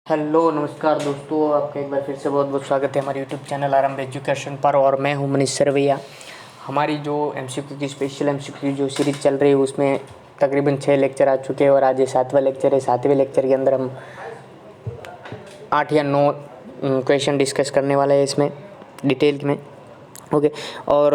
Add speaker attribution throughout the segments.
Speaker 1: Hello नमस्कार दोस्तों, आपका एक बार फिर से बहुत बहुत स्वागत है हमारे यूट्यूब चैनल आरंभ एजुकेशन पर। और मैं हूं मनीष सरवैया। हमारी जो एमसीक्यू की स्पेशल एमसीक्यू जो सीरीज़ चल रही है उसमें तकरीबन 6 लेक्चर आ चुके हैं और आज ये 7वां लेक्चर है। 7वें लेक्चर के अंदर हम 8 या 9 क्वेश्चन डिस्कस करने वाले हैं इसमें डिटेल में। ओके। और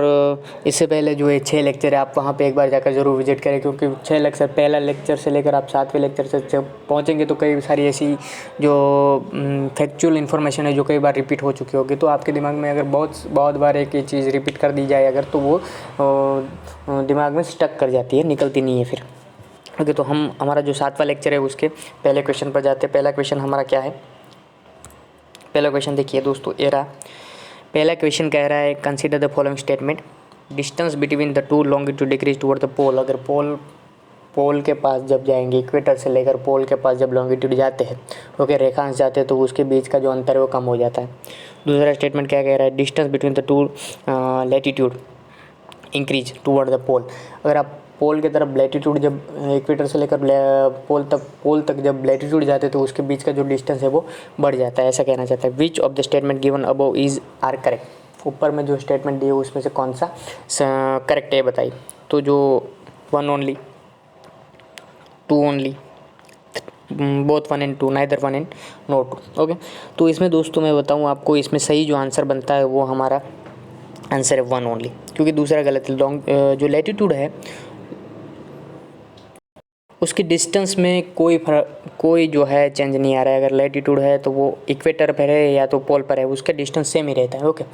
Speaker 1: इससे पहले जो ये 6 लेक्चर है आप वहाँ पे एक बार जाकर ज़रूर विजिट करें, क्योंकि 6 लेक्चर, पहला लेक्चर से लेकर आप 7वें लेक्चर से जब पहुँचेंगे तो कई सारी ऐसी जो फैक्चुअल इन्फॉर्मेशन है जो कई बार रिपीट हो चुकी होगी, तो आपके दिमाग में अगर बहुत बहुत बार एक ही चीज़ रिपीट कर दी जाए अगर, तो वो दिमाग में स्टक कर जाती है, निकलती नहीं है फिर। ओके, तो हमारा जो 7वां लेक्चर है उसके पहले क्वेश्चन पर जाते हैं। पहला क्वेश्चन हमारा क्या है? पहला क्वेश्चन देखिए दोस्तों, ये रहा। पहला क्वेश्चन कह रहा है consider the following statement, distance between the two longitude decrease toward the pole. अगर पोल के पास जब जाएंगे, इक्वेटर से लेकर पोल के पास जब लॉन्गिट्यूड जाते हैं, ओके, रेखांश जाते हैं, तो उसके बीच का जो अंतर है वो कम हो जाता है। दूसरा स्टेटमेंट क्या कह रहा है? Distance between the two latitude increase toward the pole. अगर आप पोल की तरफ लैटिट्यूड जब इक्वेटर से लेकर पोल तक जब लैटिट्यूड जाते हैं तो उसके बीच का जो डिस्टेंस है वो बढ़ जाता है, ऐसा कहना चाहता है। Which of the statement given above is are correct. ऊपर में जो स्टेटमेंट दिए उसमें से कौन सा करेक्ट है बताइए। तो जो 1 only, 2 only, both 1 and 2, neither 1 and no 2। Okay, तो इसमें दोस्तों मैं बताऊँ आपको, इसमें सही जो आंसर बनता है वो हमारा आंसर है 1 ओनली, क्योंकि दूसरा गलत है। जो लैटिट्यूड है उसकी डिस्टेंस में कोई जो है चेंज नहीं आ रहा है। अगर लैटिट्यूड है तो वो इक्वेटर पर है या तो पोल पर है, उसका डिस्टेंस सेम ही रहता है। ओके।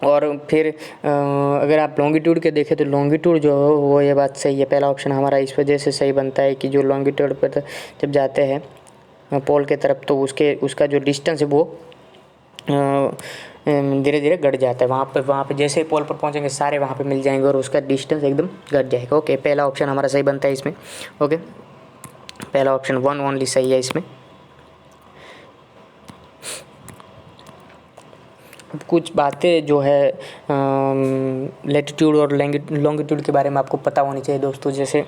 Speaker 1: और फिर अगर आप लॉन्गिट्यूड के देखें तो लॉन्गिट्यूड जो है वो, ये बात सही है, पहला ऑप्शन हमारा इस वजह से सही बनता है कि जो लॉन्गिट्यूड पर जब जाते हैं पोल के तरफ तो उसका जो डिस्टेंस है वो धीरे धीरे घट जाता है। वहाँ पे जैसे ही पोल पर पहुँचेंगे सारे वहाँ पे मिल जाएंगे और उसका डिस्टेंस एकदम घट जाएगा। ओके, पहला ऑप्शन हमारा सही बनता है इसमें। ओके, पहला ऑप्शन 1 ओनली सही है इसमें। अब कुछ बातें जो है लैटिट्यूड और लॉन्गिट्यूड के बारे में आपको पता होनी चाहिए दोस्तों। जैसे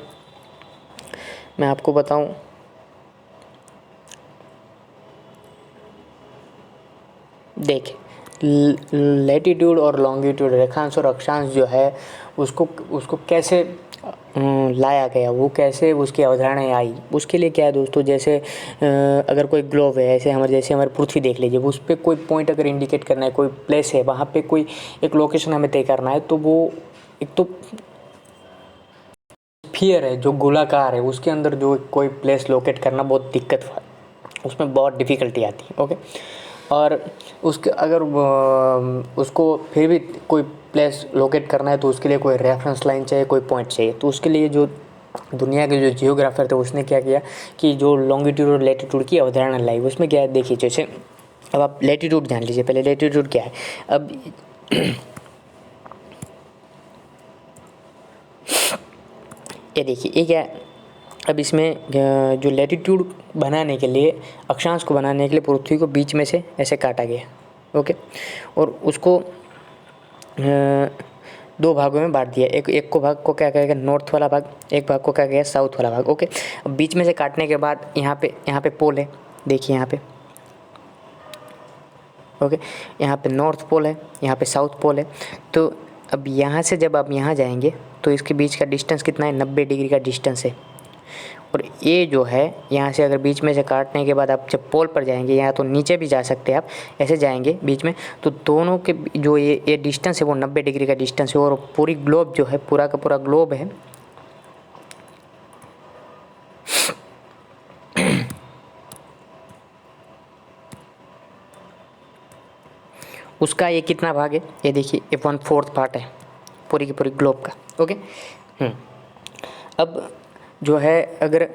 Speaker 1: मैं आपको बताऊं, देख, लैटिट्यूड और लॉन्गिट्यूड, रेखांश और अक्षांश जो है उसको कैसे लाया गया, वो कैसे उसकी अवधारणाएँ आई, उसके लिए क्या है दोस्तों, जैसे अगर कोई ग्लोब है, जैसे हमारी पृथ्वी देख लीजिए, उस पर कोई पॉइंट अगर इंडिकेट करना है, कोई प्लेस है, वहाँ पे कोई एक लोकेशन हमें तय करना है, तो वो एक तो स्फीयर है जो गोलाकार है, उसके अंदर जो कोई प्लेस लोकेट करना बहुत दिक्कत, उसमें बहुत डिफ़िकल्टी आती है। ओके, और उसके अगर उसको फिर भी कोई प्लेस लोकेट करना है तो उसके लिए कोई रेफरेंस लाइन चाहिए, कोई पॉइंट चाहिए। तो उसके लिए जो दुनिया के जो जियोग्राफर थे उसने क्या किया कि जो लॉन्गिट्यूड और लैटिट्यूड की अवधारणा लाई। उसमें क्या है देखिए, जैसे अब आप लैटिट्यूड जान लीजिए पहले, लैटिट्यूड क्या है। अब ये देखिए, ये क्या है, अब इसमें जो लैटिट्यूड बनाने के लिए, अक्षांश को बनाने के लिए पृथ्वी को बीच में से ऐसे काटा गया। ओके, और उसको 2 भागों में बांट दिया। एक भाग को क्या कहेगा, नॉर्थ वाला भाग, एक भाग को क्या कहेगा, साउथ वाला भाग। ओके, अब बीच में से काटने के बाद यहाँ पे पोल है, देखिए यहाँ पे। ओके, यहाँ पे नॉर्थ पोल है, यहाँ पे साउथ पोल है। तो अब यहाँ से जब आप यहाँ जाएंगे तो इसके बीच का डिस्टेंस कितना है, 90 डिग्री का डिस्टेंस है। और ये जो है यहाँ से अगर बीच में से काटने के बाद आप जब पोल पर जाएंगे, यहाँ तो नीचे भी जा सकते हैं आप, ऐसे जाएंगे बीच में, तो दोनों के जो ये डिस्टेंस है वो 90 डिग्री का डिस्टेंस है। और पूरी ग्लोब जो है, पूरा का पूरा ग्लोब है, उसका ये कितना भाग है, ये देखिए, ये 1/4 पार्ट है पूरी की पूरी ग्लोब का। ओके, अब जो है अगर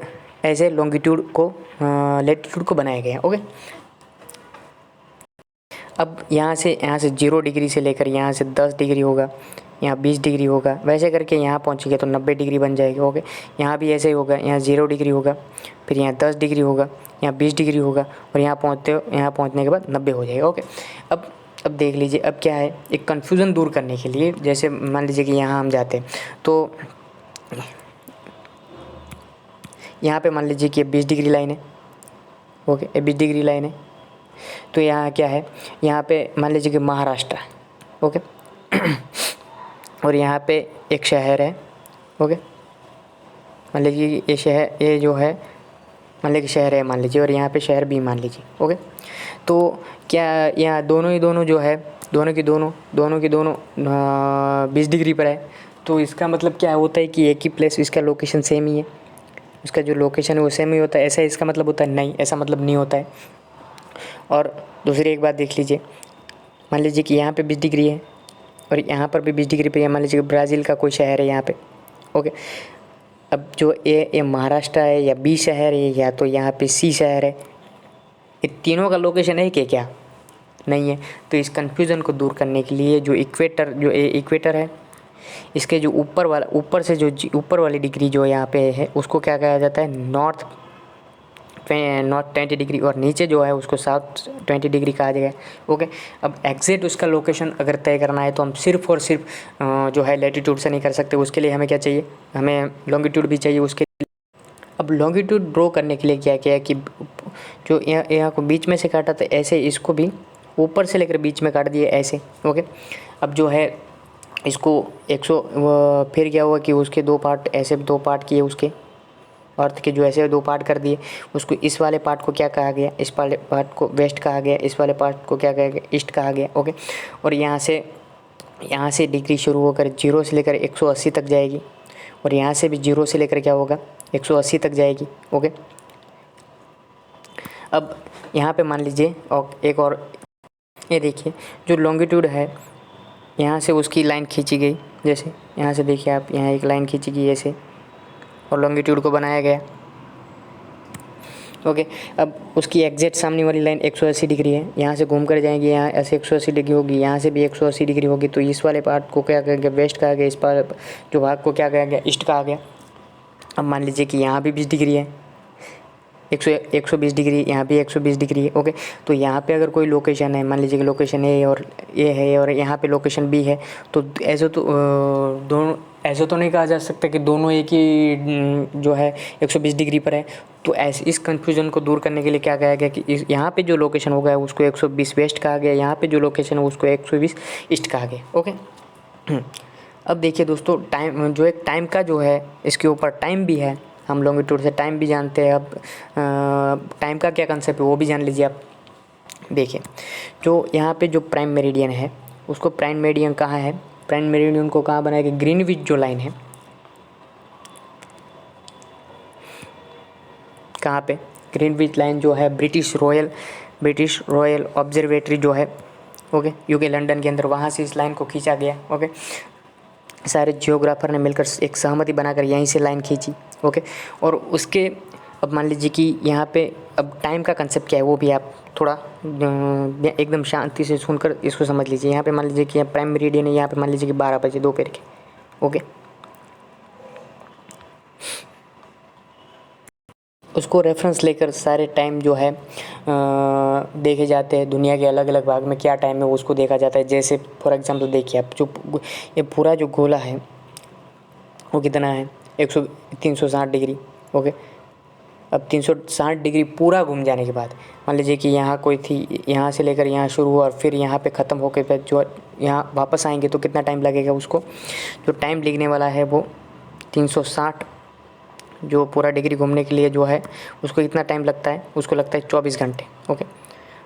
Speaker 1: ऐसे लॉन्गिट्यूड को लैटिट्यूड को बनाया गया। ओके, अब यहाँ से 0 डिग्री से लेकर यहाँ से 10 डिग्री होगा, यहाँ 20 डिग्री होगा, वैसे करके यहाँ पहुँचेंगे तो 90 डिग्री बन जाएगी। ओके, यहाँ भी ऐसे ही होगा, यहाँ 0 डिग्री होगा, फिर यहाँ 10 डिग्री होगा, यहाँ 20 डिग्री होगा, और यहाँ पहुँचने के बाद 90 हो जाएगा। ओके, अब देख लीजिए, अब क्या है, एक कन्फ्यूज़न दूर करने के लिए, जैसे मान लीजिए कि यहाँ हम जाते हैं तो यहाँ पे मान लीजिए कि 20 डिग्री लाइन है, ओके, ये 20 डिग्री लाइन है। तो यहाँ क्या है, यहाँ पे मान लीजिए कि महाराष्ट्र है। ओके और यहाँ पे एक शहर है। ओके, मान लीजिए कि ये शहर, ये जो है मान लीजिए शहर है मान लीजिए, और यहाँ पे शहर भी मान लीजिए। ओके, तो क्या यहाँ दोनों ही दोनों जो है, दोनों की दोनों 20 डिग्री पर है। तो इसका मतलब क्या होता है कि एक ही प्लेस, इसका लोकेशन सेम ही है, उसका जो लोकेशन है वो सेम ही होता है। ऐसा इसका मतलब होता है? नहीं, ऐसा मतलब नहीं होता है। और दूसरी एक बात देख लीजिए, मान लीजिए कि यहाँ पे 20 डिग्री है और यहाँ पर भी 20 डिग्री पे है। मान लीजिए कि ब्राज़ील का कोई शहर है यहाँ पे। ओके, अब जो ए महाराष्ट्र है या बी शहर है या तो यहाँ पे सी शहर है, ये तीनों का लोकेशन है कि क्या? नहीं है। तो इस कन्फ्यूज़न को दूर करने के लिए जो इक्वेटर है, इसके जो ऊपर से जो ऊपर वाली डिग्री जो यहाँ पे है उसको क्या कहा जाता है? नॉर्थ 20 डिग्री, और नीचे जो है उसको साउथ 20 डिग्री कहा जाएगा। ओके, अब एग्जैक्ट उसका लोकेशन अगर तय करना है तो हम सिर्फ और सिर्फ जो है लैटिट्यूड से नहीं कर सकते। उसके लिए हमें क्या चाहिए? हमें लॉन्गिट्यूड भी चाहिए उसके। अब लॉन्गिट्यूड ड्रॉ करने के लिए क्या किया कि जो यहाँ को बीच में से काटा था, ऐसे इसको भी ऊपर से लेकर बीच में काट दिए ऐसे। ओके, अब जो है इसको 100 फिर क्या हुआ कि उसके दो पार्ट, ऐसे 2 पार्ट किए उसके अर्थ के, जो ऐसे 2 पार्ट कर दिए। उसको इस वाले पार्ट को क्या कहा गया? इस वाले पार्ट को वेस्ट कहा गया, इस वाले पार्ट को क्या कहा गया? ईस्ट कहा गया। ओके, और यहाँ से डिग्री शुरू होकर 0 से लेकर 180 तक जाएगी, और यहाँ से भी 0 से लेकर क्या होगा? 180 तक जाएगी। ओके, अब यहाँ पे मान लीजिए और एक और, ये देखिए जो लॉन्गिट्यूड है, यहाँ से उसकी लाइन खींची गई। जैसे यहाँ से देखिए आप, यहाँ एक लाइन खींची गई ऐसे, और लॉन्गिट्यूड को बनाया गया। ओके, अब उसकी एग्जैक्ट सामने वाली लाइन 180 डिग्री है, यहाँ से घूम कर जाएंगे, यहाँ ऐसे 180 डिग्री होगी, यहाँ से भी 180 डिग्री होगी। तो इस वाले पार्ट को क्या कहा गया? वेस्ट कहा गया। इस पार जो भाग को क्या कहा गया? ईस्ट कहा गया। अब मान लीजिए कि यहाँ भी 20 डिग्री है, 120 डिग्री, यहाँ भी 120 डिग्री है। ओके, तो यहाँ पे अगर कोई लोकेशन है, मान लीजिए कि लोकेशन ए और ए है और यहाँ पे लोकेशन बी है, तो ऐसे तो नहीं कहा जा सकता कि दोनों एक ही जो है 120 डिग्री पर है। तो ऐसे इस कन्फ्यूज़न को दूर करने के लिए क्या कहा गया कि यहाँ पे जो लोकेशन हो गया उसको 120 वेस्ट कहा गया, यहाँ पे जो लोकेशन है उसको 120 ईस्ट कहा गया। ओके, अब देखिए दोस्तों, टाइम जो एक टाइम का जो है, इसके ऊपर टाइम भी है, हम लॉन्गिट्यूड से टाइम भी जानते हैं। अब टाइम का क्या कंसेप्ट है वो भी जान लीजिए आप। देखिए, जो यहाँ पे जो प्राइम मेरिडियन है, उसको प्राइम मेरिडियन कहाँ है? प्राइम मेरिडियन को कहाँ बनाया गया? ग्रीनविच जो लाइन है, कहाँ पे? ग्रीनविच लाइन जो है ब्रिटिश रॉयल ऑब्जर्वेटरी जो है, ओके, यूके लंदन के अंदर, वहाँ से इस लाइन को खींचा गया। ओके, सारे जियोग्राफर ने मिलकर एक सहमति बनाकर यहीं से लाइन खींची। ओके, और उसके अब मान लीजिए कि यहाँ पे अब टाइम का कंसेप्ट क्या है वो भी आप थोड़ा एकदम शांति से सुनकर इसको समझ लीजिए। यहाँ पे मान लीजिए कि यहाँ प्राइम मेरिडियन है, यहाँ पे मान लीजिए कि 12 बजे दोपहर के। ओके, उसको रेफरेंस लेकर सारे टाइम जो है देखे जाते हैं। दुनिया के अलग अलग भाग में क्या टाइम है उसको देखा जाता है। जैसे फॉर एग्जांपल देखिए आप, जो ये पूरा जो गोला है वो कितना है? 360 डिग्री। ओके, अब 360 डिग्री पूरा घूम जाने के बाद मान लीजिए कि यहाँ कोई थी, यहाँ से लेकर यहाँ शुरू हुआ और फिर यहाँ पे ख़त्म होकर फिर जो यहाँ वापस आएंगे तो कितना टाइम लगेगा? उसको जो टाइम लिखने वाला है वो 360, जो पूरा डिग्री घूमने के लिए जो है उसको कितना टाइम लगता है? उसको लगता है 24 घंटे। ओके,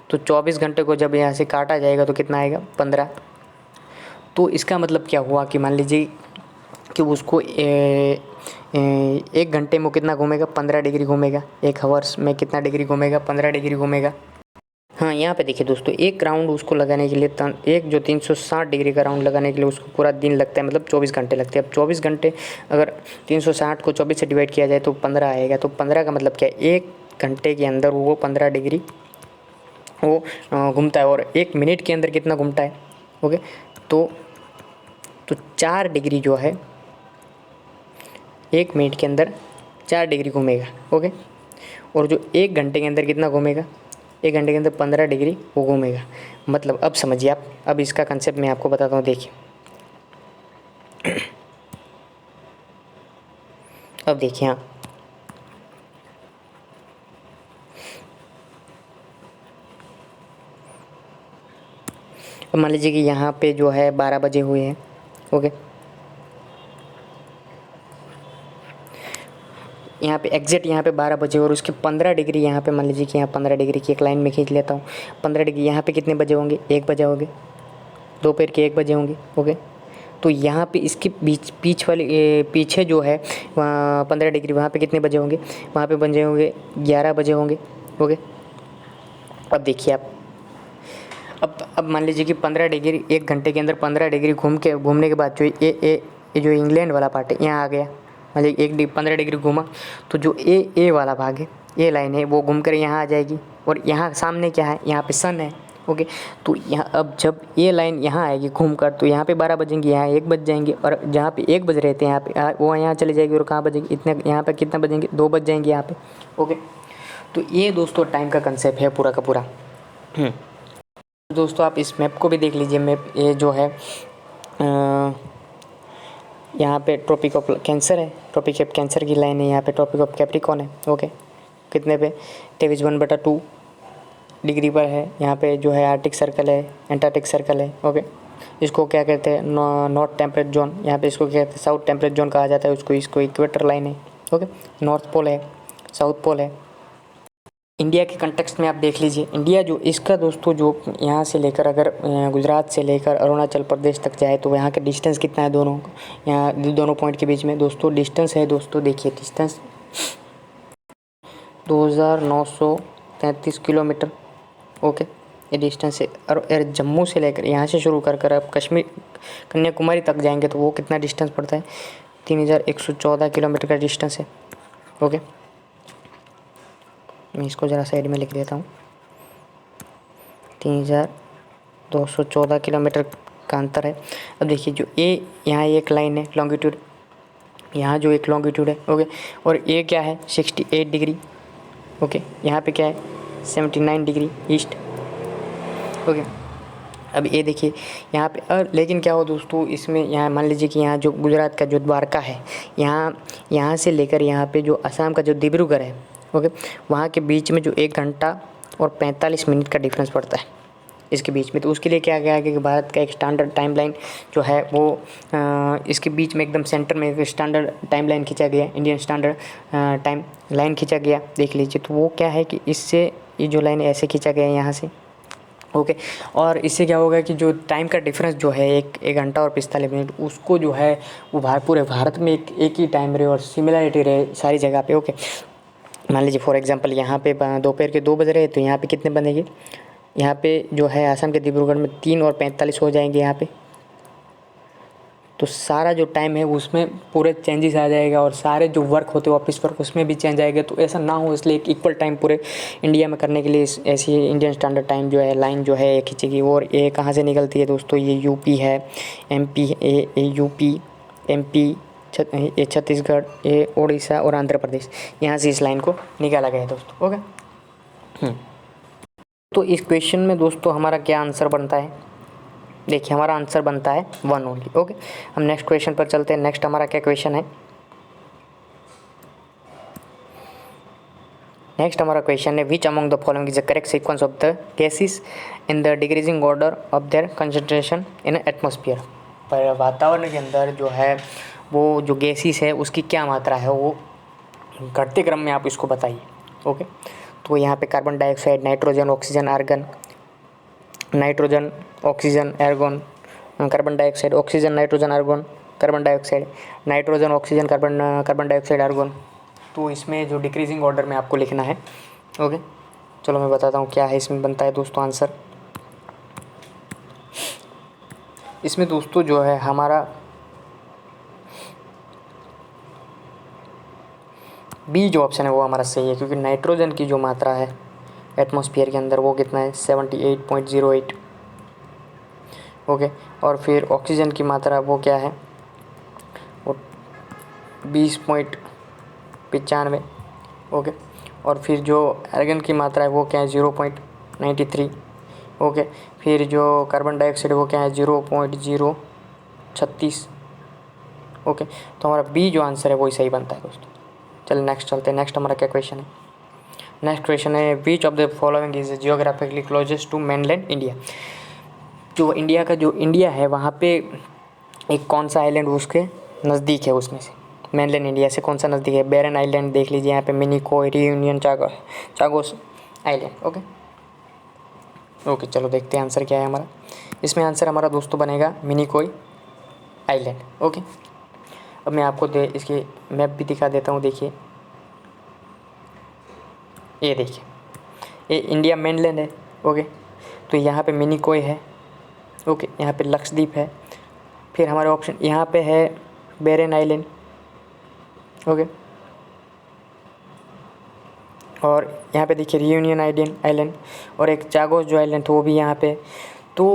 Speaker 1: तो 24 घंटे को जब यहाँ से काटा जाएगा तो कितना आएगा? 15। तो इसका मतलब क्या हुआ कि मान लीजिए कि उसको 1 घंटे में कितना घूमेगा? 15 डिग्री घूमेगा। 1 हावर्स में कितना डिग्री घूमेगा? 15 डिग्री घूमेगा। हाँ, यहाँ पे देखिए दोस्तों, एक राउंड उसको लगाने के लिए एक जो 360 डिग्री का राउंड लगाने के लिए उसको पूरा दिन लगता है, मतलब 24 घंटे लगते हैं। अब 24 घंटे अगर 360 को 24 से डिवाइड किया जाए तो 15 आएगा। तो 15 का मतलब क्या है? 1 घंटे के अंदर वो 15 डिग्री वो घूमता है। और 1 मिनट के अंदर कितना घूमता है? ओके, तो 4 डिग्री जो है 1 मिनट के अंदर 4 डिग्री घूमेगा। ओके, और जो 1 घंटे के अंदर कितना घूमेगा? 1 घंटे के अंदर 15 डिग्री वो घूमेगा। मतलब अब समझिए आप, अब इसका कंसेप्ट मैं आपको बताता हूँ। देखिए, अब देखिए, हाँ, अब मान लीजिए कि यहाँ पे जो है 12 बजे हुए हैं। ओके, यहाँ पे एग्जैक्ट यहाँ पे 12 बजे और उसके 15 डिग्री यहाँ पे मान लीजिए कि यहाँ 15 डिग्री की एक लाइन में खींच लेता हूँ। 15 डिग्री यहाँ पे कितने बजे होंगे? 1 बजे होंगे, दोपहर के 1 बजे होंगे। ओके, तो यहाँ पे इसके पीछे जो है वहाँ 15 डिग्री, वहाँ पे कितने बजे होंगे? वहाँ पे बजे होंगे 11 बजे होंगे। ओके, अब देखिए आप, अब मान लीजिए कि 15 डिग्री 1 घंटे के अंदर 15 डिग्री घूमने के बाद जो ये जो इंग्लैंड वाला पार्ट है यहाँ आ गया। मान लीजिए 15 डिग्री घूमा तो जो ए वाला भाग है, ये लाइन है, वो घूम कर यहाँ आ जाएगी और यहाँ सामने क्या है? यहाँ पे सन है। ओके, तो यहाँ अब जब ये लाइन यहाँ आएगी घूम कर तो यहाँ पे 12 बजेंगे, यहाँ 1 बज जाएंगे और जहाँ पे 1 बज रहे थे यहाँ पे वो यहाँ चले जाएगी और कहाँ बजेंगे? इतने यहाँ पे कितना बजेंगे? 2 बज जाएंगे यहाँ पे। ओके, तो ये दोस्तों टाइम का कंसेप्ट है पूरा का पूरा। दोस्तों आप इस मैप को भी देख लीजिए। मैप ये जो है यहाँ पे ट्रॉपिक ऑफ कैंसर है, ट्रॉपिक ऑफ कैंसर की लाइन है, यहाँ पे ट्रॉपिक ऑफ कैप्रिकॉर्न है। ओके, कितने पे? 23/2 डिग्री पर है। यहाँ पे जो है आर्टिक सर्कल है, एंटार्क्टिक सर्कल है। ओके, इसको क्या कहते हैं? North temperate zone. यहाँ पे इसको क्या कहते हैं? साउथ टेम्परेट जोन कहा जाता है उसको। इसको इक्वेटर लाइन है। ओके, नॉर्थ पोल है, साउथ पोल है। इंडिया के कंटेक्स्ट में आप देख लीजिए, इंडिया जो इसका दोस्तों जो यहाँ से लेकर अगर गुजरात से लेकर अरुणाचल प्रदेश तक जाए तो यहाँ का डिस्टेंस कितना है? दोनों पॉइंट के बीच में दोस्तों डिस्टेंस है, दोस्तों देखिए डिस्टेंस 2933 किलोमीटर। ओके, ये डिस्टेंस है। और जम्मू से लेकर यहाँ से शुरू कर अब कश्मीर कन्याकुमारी तक जाएंगे तो वो कितना डिस्टेंस पड़ता है? 3114 किलोमीटर का डिस्टेंस है। ओके, मैं इसको ज़रा साइड में लिख देता हूँ। 3214 किलोमीटर का अंतर है। अब देखिए जो ए यहाँ एक लाइन है लॉन्गिट्यूड, यहाँ जो एक लॉन्गिट्यूड है। ओके, और ए क्या है? 68 डिग्री। ओके, यहाँ पे क्या है? 79 डिग्री ईस्ट। ओके, अब ये देखिए यहाँ पे लेकिन क्या हो दोस्तों, इसमें यहाँ मान लीजिए कि यहाँ जो गुजरात का जो द्वारका है, यहाँ से लेकर यहाँ पे जो असम का जो डिब्रूगढ़ है, ओके, वहाँ के बीच में जो 1 घंटा और 45 मिनट का डिफरेंस पड़ता है इसके बीच में। तो उसके लिए क्या गया है कि भारत का एक स्टैंडर्ड टाइम लाइन जो है वो इसके बीच में एकदम सेंटर में एक स्टैंडर्ड टाइम लाइन खींचा गया, इंडियन स्टैंडर्ड टाइम लाइन खींचा गया। देख लीजिए, तो वो क्या है कि इससे ये जो लाइन ऐसे खींचा गया है यहाँ से। ओके, और इससे क्या होगा कि जो टाइम का डिफरेंस जो है 1 घंटा और 45 मिनट, उसको जो है वो पूरे भारत में एक ही टाइम रहे और सिमिलरिटी रहे सारी जगह पे। ओके, मान लीजिए फॉर एग्जांपल यहाँ पे दोपहर के 2 बज रहे हैं तो यहाँ पे कितने बनेंगे? यहाँ पे जो है असम के डिब्रूगढ़ में 3 और 45 हो जाएंगे यहाँ पे। तो सारा जो टाइम है उसमें पूरे चेंजेस आ जाएगा और सारे जो वर्क होते हैं ऑफिस वर्क उसमें भी चेंज आएगा। तो ऐसा ना हो इसलिए एक इक्वल टाइम पूरे इंडिया में करने के लिए ऐसी इंडियन स्टैंडर्ड टाइम जो है लाइन जो है खींचेगी। और ये कहाँ से निकलती है दोस्तों? ये यूपी है, एमपी, यूपी, एमपी, ये छत्तीसगढ़, ये उड़ीसा और आंध्र प्रदेश, यहाँ से इस लाइन को निकाला गया है दोस्तों। ओके, तो इस क्वेश्चन में दोस्तों हमारा क्या आंसर बनता है? देखिए हमारा आंसर बनता है 1 ओनली। ओके, हम नेक्स्ट क्वेश्चन पर चलते हैं। नेक्स्ट हमारा क्या क्वेश्चन है? नेक्स्ट हमारा क्वेश्चन है which among the following is the correct sequence of the gases in the decreasing order of their concentration in atmosphere. पर वातावरण के अंदर जो है वो जो गैसेस है उसकी क्या मात्रा है, वो घटते क्रम में आप इसको बताइए। ओके, तो यहाँ पे carbon dioxide, nitrogen, oxygen, argon, nitrogen, oxygen, argon, carbon dioxide, oxygen, nitrogen, argon, carbon dioxide, nitrogen, oxygen, carbon dioxide, argon. तो इसमें जो डिक्रीजिंग ऑर्डर में आपको लिखना है। ओके, चलो मैं बताता हूँ क्या है इसमें बनता है दोस्तों आंसर। इसमें दोस्तों जो है हमारा बी जो ऑप्शन है वो हमारा सही है, क्योंकि नाइट्रोजन की जो मात्रा है एटमॉस्फेयर के अंदर वो कितना है? 78.08। ओके, और फिर ऑक्सीजन की मात्रा वो क्या है? वो 20.95। ओके, और फिर जो आर्गन की मात्रा है वो क्या है? 0.93। ओके, फिर जो कार्बन डाइऑक्साइड वो क्या है? 0.036। ओके, तो हमारा बी जो आंसर है वही सही बनता है दोस्तों। चलिए नेक्स्ट चलते हैं। नेक्स्ट हमारा क्या क्वेश्चन है? नेक्स्ट क्वेश्चन है which of the following is geographically closest to mainland India. जो इंडिया का जो इंडिया है वहाँ पे एक कौन सा आइलैंड उसके नज़दीक है, उसमें से मेनलैंड इंडिया से कौन सा नज़दीक है। बैरन आइलैंड देख लीजिए यहाँ पे, Minicoy, reunion, Chagos island. Okay okay, चलो देखते हैं आंसर क्या है हमारा। इसमें आंसर हमारा दोस्तों बनेगा मिनिकॉय आइलैंड। ओके, अब मैं आपको इसकी मैप भी दिखा देता हूँ। देखिए, ये देखिए, ये इंडिया मेनलैंड है। ओके, तो यहाँ पे मिनिकॉय है। ओके, यहाँ पे लक्षद्वीप है। फिर हमारे ऑप्शन यहाँ पे है बैरन आइलैंड। ओके, और यहाँ पे देखिए रियूनियन आइलैंड, और एक चागोस जो आइलैंड था वो भी यहाँ पे। तो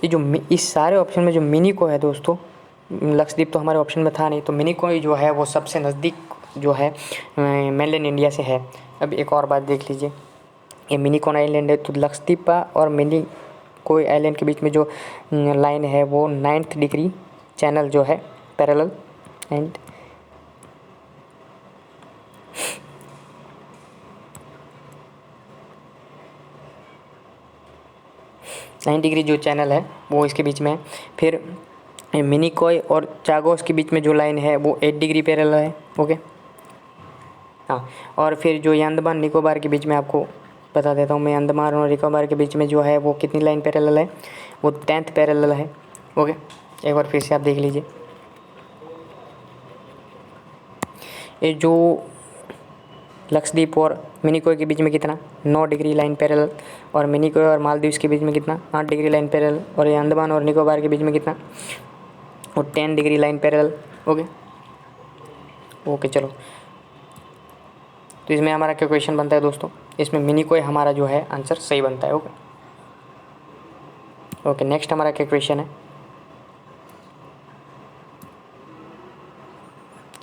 Speaker 1: ये जो इस सारे ऑप्शन में जो मिनिकॉय है दोस्तों, लक्षद्वीप तो हमारे ऑप्शन में था नहीं, तो मिनिकॉय जो है वो सबसे नज़दीक जो है मेनलैंड इंडिया से है। अब एक और बात देख लीजिए, ये मिनिकॉय आइलैंड है, तो लक्षद्वीप और मिनिकॉय आइलैंड के बीच में जो लाइन है वो 9th डिग्री चैनल जो है पैरेलल एंड 9 डिग्री जो चैनल है वो इसके बीच में है। फिर मिनिकॉय और चागोस के बीच में जो लाइन है वो 8 डिग्री पैरेलल है। ओके, हाँ, और फिर जो ये अंडमान निकोबार के बीच में आपको बता देता हूँ मैं, अंडमान और निकोबार के बीच में जो है वो कितनी लाइन पैरेलल है, वो 10th पैरेलल है। ओके, एक बार फिर से आप देख लीजिए, ये जो लक्षद्वीप और मिनिकॉय के बीच में कितना 9 डिग्री लाइन पैरेलल, और मिनिकॉय और मालदीव्स के बीच में कितना 8 डिग्री लाइन पैरेलल, और ये अंडमान और निकोबार के बीच में कितना वो 10 degree line parallel. Okay okay, चलो, तो इसमें हमारा क्या क्वेश्चन बनता है दोस्तों, इसमें मिनिकॉय हमारा जो है आंसर सही बनता है। ओके ओके, नेक्स्ट हमारा क्या क्वेश्चन है,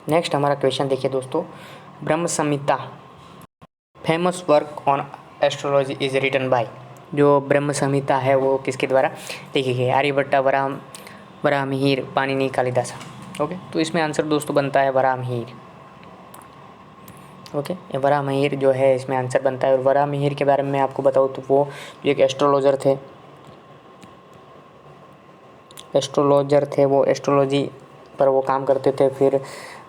Speaker 1: नेक्स्ट हमारा क्वेश्चन देखिए दोस्तों, Brahma Samhita famous work on astrology is written by. जो ब्रह्म संहिता है वो किसके द्वारा लिखी गई, आर्यभट्ट, वराहमिहिर, पाणिनि, कालिदास। ओके, तो इसमें आंसर दोस्तों बनता है वराहमिहिर। ओके, ये वराहमिहिर जो है इसमें आंसर बनता है। और वराहमिहिर के बारे में मैं आपको बताऊँ तो वो एक एस्ट्रोलॉजर थे, वो एस्ट्रोलॉजी पर वो काम करते थे। फिर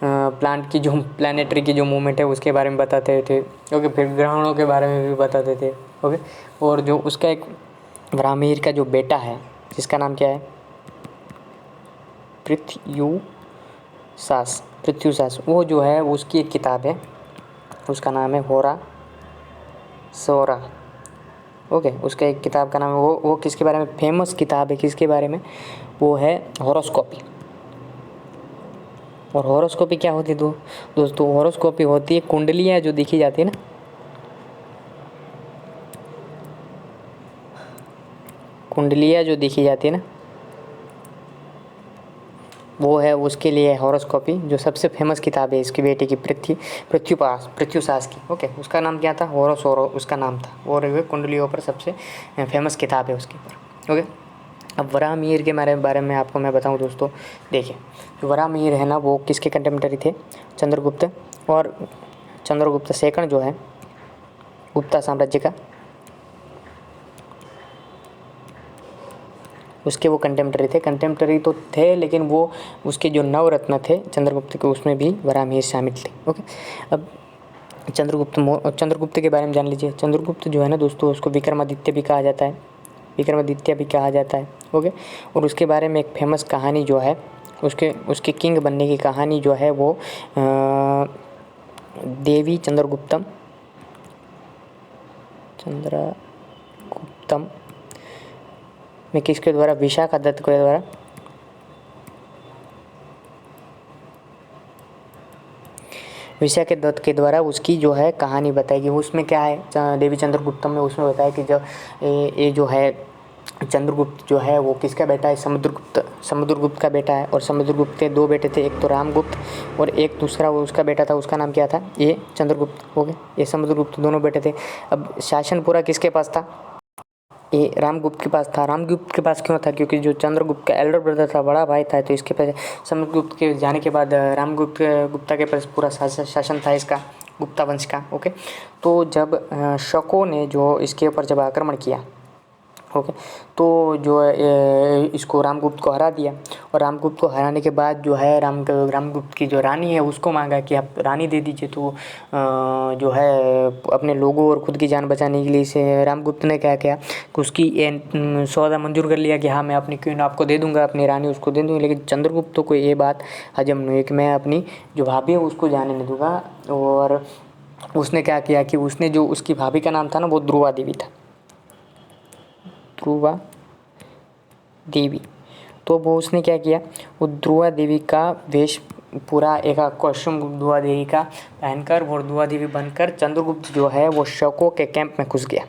Speaker 1: प्लांट की जो प्लानिटरी की जो मूवमेंट है उसके बारे में बताते थे। ओके, फिर ग्रहणों के बारे में भी बताते थे। ओके, और जो उसका एक वराहमिहिर का जो बेटा है जिसका नाम क्या है, पृथ्यूसास, वो जो है उसकी एक किताब है, उसका नाम है होरासोरा। ओके, उसका एक किताब का नाम है वो किसके बारे में फेमस किताब है, किसके बारे में, वो है हॉरोस्कोपी। और हॉरोस्कोपी क्या होती है दोस्तों, हॉरोस्कोपी होती है कुंडलियाँ जो देखी जाती है ना, कुंडलियाँ जो देखी जाती है ना, वो है उसके लिए हॉरोस्कोपी, जो सबसे फेमस किताब है इसकी बेटे की पृथ्वीसास की। ओके, उसका नाम क्या था, होरोसोरो उसका नाम था, और कुंडलियों पर सबसे फेमस किताब है उसके ऊपर। ओके, अब वराहमिहिर के बारे में आपको मैं बताऊं दोस्तों, देखिए, जो वराहमिहिर है ना वो किसके कंटेम्प्रेरी थे, चंद्रगुप्त, और चंद्रगुप्त सेकंड जो है गुप्ता साम्राज्य का, उसके वो कंटेम्प्रेरी तो थे, लेकिन वो उसके जो नवरत्न थे चंद्रगुप्त के, उसमें भी वराहमिहिर शामिल थे। ओके, अब चंद्रगुप्त के बारे में जान लीजिए। चंद्रगुप्त जो है ना दोस्तों, उसको विक्रमादित्य भी कहा जाता है। ओके, और उसके बारे में एक फेमस कहानी जो है, उसके किंग बनने की कहानी जो है वो देवी चंद्रगुप्तम में किसके द्वारा, विशाखा दत्त के द्वारा, विशाखा दत्त के द्वारा उसकी जो है कहानी बताएगी। उसमें क्या है, देवी चंद्रगुप्तम में उसमें बताया कि जब ये जो है चंद्रगुप्त जो है वो किसका बेटा है, समुद्रगुप्त का बेटा है। और समुद्रगुप्त के 2 बेटे थे, एक तो रामगुप्त और एक दूसरा वो उसका बेटा था, उसका नाम क्या था, ये चंद्रगुप्त। हो गए, ये समुद्रगुप्त दोनों बेटे थे। अब शासन पूरा किसके पास था, ये रामगुप्त के पास था। रामगुप्त के पास क्यों था, क्योंकि जो चंद्रगुप्त का एल्डर ब्रदर था, बड़ा भाई था, तो इसके पास समुद्रगुप्त के जाने के बाद गुप्ता के पास पूरा शासन था इसका, गुप्ता वंश का। ओके, तो जब शकों ने जो इसके ऊपर जब आक्रमण किया, ओके। तो जो है इसको रामगुप्त को हरा दिया, और रामगुप्त को हराने के बाद जो है रामगुप्त की जो रानी है उसको मांगा कि आप रानी दे दीजिए। तो जो है अपने लोगों और ख़ुद की जान बचाने के लिए इसे रामगुप्त ने क्या किया कि उसकी सौदा मंजूर कर लिया कि हाँ मैं अपनी क्वीन आपको दे दूंगा, अपनी रानी उसको दे दूँगा। लेकिन चंद्रगुप्त को ये बात हजम नहीं हुई कि मैं अपनी जो भाभी है उसको जाने नहीं दूंगा। और उसने क्या किया कि उसने जो उसकी भाभी का नाम था ना वो ध्रुवा देवी था, ध्रुवा देवी। तो वो उसने क्या किया, वो ध्रुवा देवी का वेश पूरा एक कॉस्ट्यूम ध्रुवा देवी का पहनकर और ध्रुवा देवी बनकर चंद्रगुप्त जो है वो शकों के कैंप में घुस गया।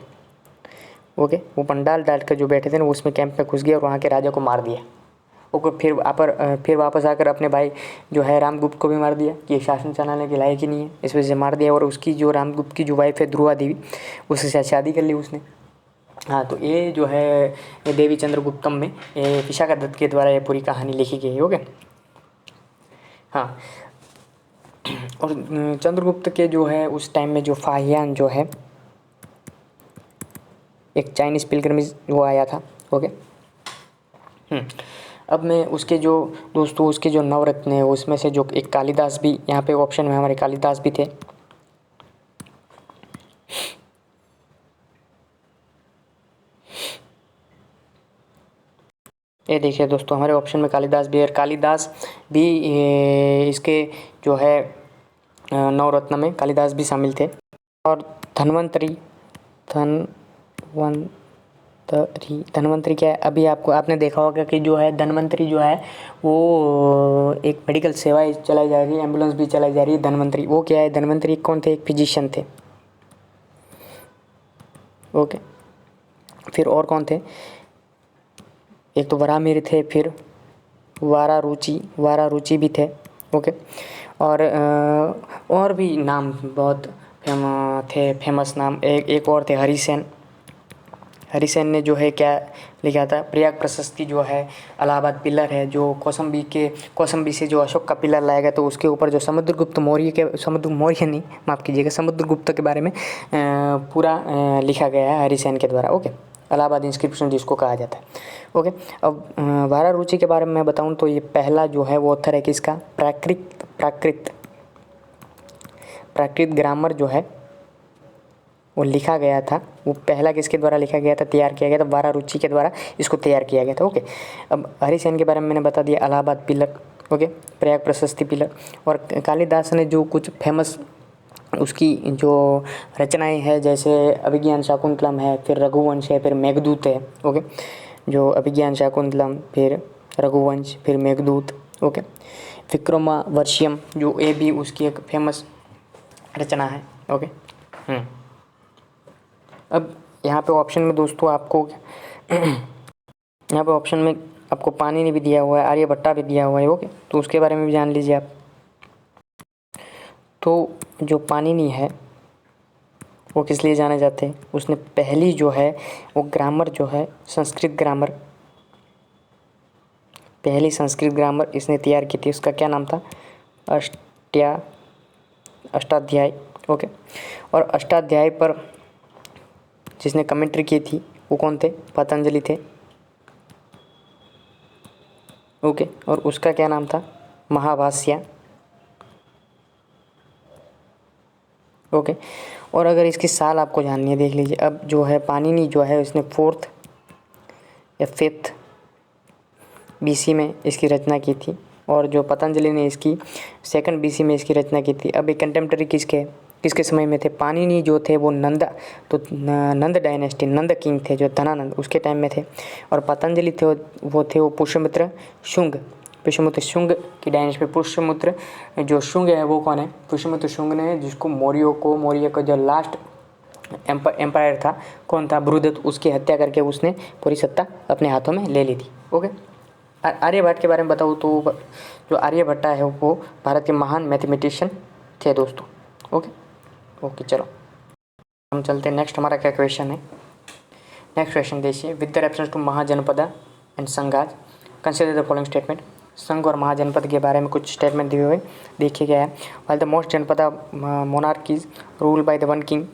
Speaker 1: ओके, वो पंडाल डालकर जो बैठे थे ना उसमें कैंप में घुस गया और वहाँ के राजा को मार दिया। ओके, फिर वापस आकर अपने भाई जो है रामगुप्त को भी मार दिया कि ये शासन चलाने के लायक ही नहीं है, इस वजह से मार दिया। और उसकी जो रामगुप्त की जो वाइफ है ध्रुवा देवी, उसके साथ शादी कर ली उसने। हाँ, तो ये जो है ये देवी चंद्रगुप्तम में ये विशाखा दत्त के द्वारा ये पूरी कहानी लिखी गई है। ओके, हाँ। और चंद्रगुप्त के जो है उस टाइम में जो फाहियान जो है एक चाइनीज़ पिलग्रिमेज वो आया था। ओके, अब मैं उसके जो दोस्तों उसके जो नवरत्न है उसमें से जो एक कालिदास भी यहाँ पे ऑप्शन में हमारे कालिदास भी थे। ये देखिए दोस्तों हमारे ऑप्शन में कालिदास भी है, और कालिदास भी इसके जो है नवरत्न में कालिदास भी शामिल थे। और धन्वंतरी धन्वंतरी क्या है, अभी आपने देखा होगा कि जो है धन्वंतरी जो है वो एक मेडिकल सेवाएं चलाई जा रही है, एम्बुलेंस भी चलाई जा रही है धन्वंतरी। वो क्या है, धन्वंतरी कौन थे, एक फिजिशियन थे। ओके, फिर और कौन थे, एक तो वरामिर थे, फिर वारारुचि भी थे। ओके, और भी नाम बहुत फेमस नाम, एक और थे हरिसेन ने जो है क्या लिखा था, प्रयाग प्रशस्ति जो है इलाहाबाद पिलर है जो कौशंबी से जो अशोक का पिलर लाया गया, तो उसके ऊपर जो समुद्रगुप्त के बारे में पूरा लिखा गया है हरिसेन के द्वारा। ओके, इलाहाबाद इंस्क्रिप्शन जिसको कहा जाता है। ओके, अब वारारुचि के बारे में मैं बताऊं तो ये पहला जो है वो ऑथर है किसका, प्राकृत ग्रामर जो है वो लिखा गया था, वो पहला किसके द्वारा लिखा गया था, तैयार किया गया था, वारारुचि के द्वारा इसको तैयार किया गया था। ओके, अब हरिसेन के बारे में मैंने बता दिया, इलाहाबाद पिलर, ओके, प्रयाग प्रशस्ति पिलर। और कालिदास ने जो कुछ फेमस उसकी जो रचनाएं हैं जैसे अभिज्ञान शाकुंतलम है, फिर रघुवंश है, फिर मेघदूत है। ओके, जो अभिज्ञान शाकुंतलम, फिर रघुवंश, फिर मेघदूत। ओके, विक्रमावर्ष्यम जो ये भी उसकी एक फेमस रचना है। ओके, अब यहाँ पे ऑप्शन में दोस्तों आपको यहाँ पे ऑप्शन में आपको पाणिनि भी दिया हुआ है, आर्यभट्टा भी दिया हुआ है। ओके, तो उसके बारे में भी जान लीजिए आप। तो जो पाणिनि है वो किस लिए जाने जाते हैं, उसने पहली जो है वो ग्रामर जो है पहली संस्कृत ग्रामर इसने तैयार की थी, उसका क्या नाम था, अष्टाध्यायी। ओके, और अष्टाध्यायी पर जिसने कमेंट्री की थी वो कौन थे, पतंजलि थे। ओके, और उसका क्या नाम था, महाभाष्य। ओके, और अगर इसकी साल आपको जाननी है देख लीजिए। अब जो है पाणिनि जो है उसने 4th या 5th BC में इसकी रचना की थी, और जो पतंजलि ने इसकी 2nd BC में इसकी रचना की थी। अब एक कंटेम्प्रेरी किसके समय में थे, पाणिनि जो थे वो नंद डायनेस्टी, नंद किंग थे जो धनानंद, उसके टाइम में थे। और पतंजलि थे वो पुष्यमित्र शुंग की डायनेस्टी। पुष्यमित्र जो शुंग है वो कौन है, पुष्यमित्र शुंग ने जिसको मौर्य का जो लास्ट एम्पायर था कौन था, बृहदत्त, उसकी हत्या करके उसने पूरी सत्ता अपने हाथों में ले ली थी। ओके, आर्यभट्ट के बारे में बताऊँ तो जो आर्यभट्ट है वो भारत के महान मैथमेटिशियन थे दोस्तों। ओके, चलो हम चलते हैं नेक्स्ट। हमारा क्या क्वेश्चन है, नेक्स्ट क्वेश्चन देखिए, with the reference to Mahajanapada and Sanghas consider the following statement. संघ और महाजनपद के बारे में कुछ स्टेटमेंट दिए हुए देखिए क्या है। While the most Janapada monarchies rule by the one king,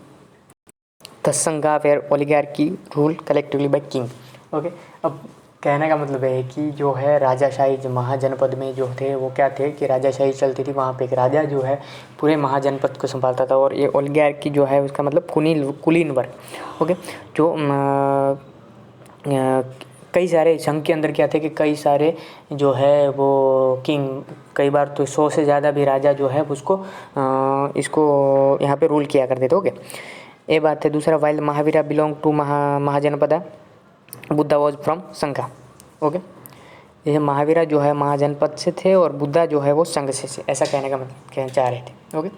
Speaker 1: the the Sangha were oligarchy rule collectively by king. Okay, अब कहने का मतलब है कि जो है राजाशाही जो महाजनपद में जो थे वो क्या थे कि राजाशाही चलती थी। वहाँ पे एक राजा जो है पूरे महाजनपद को संभालता था, और ये ओलिगार्की जो है उसका मतलब कुलीन वर्ग। ओके, जो कई सारे संघ के अंदर क्या थे कि कई सारे जो है वो किंग, कई बार तो 100 से ज़्यादा भी राजा जो है उसको इसको यहाँ पे रूल किया करते थे। ओके, ये बात है। दूसरा, while Mahavira belong to Mahajanapada Buddha was from Sangha. Okay, ये महावीरा जो है महाजनपद से थे और बुद्धा जो है वो संघ से ऐसा कहने का मतलब कहना चाह रहे थे। ओके,